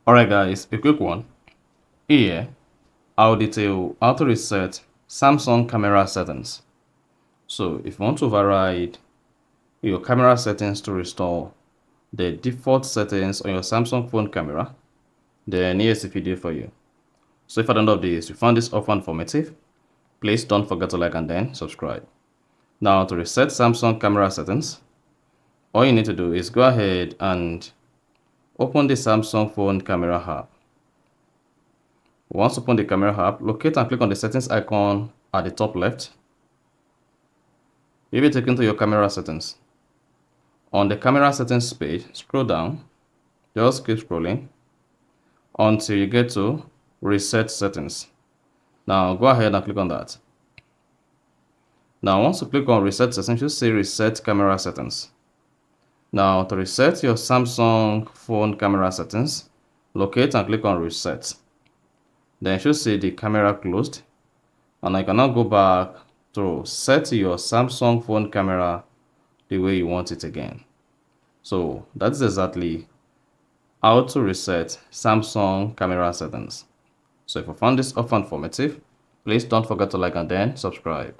Alright guys, a quick one. Here, I'll detail how to reset Samsung camera settings. So if you want to override your camera settings to restore the default settings on your Samsung phone camera, then here's the video for you. So if at the end of this you found this offer informative, please don't forget to like and then subscribe. Now to reset Samsung camera settings, all you need to do is go ahead and open the Samsung phone camera app. Once open the camera app, locate and click on the settings icon at the top left. You'll be taken to your camera settings. On the camera settings page, scroll down, just keep scrolling until you get to reset settings. Now go ahead and click on that. Now once you click on reset settings, you'll see reset camera settings. Now to reset your Samsung phone camera settings, locate and click on reset. Then you should see the camera closed, and I can now go back to set your Samsung phone camera the way you want it again. So that's exactly how to reset Samsung camera settings. So if you found this offer informative, please don't forget to like and then subscribe.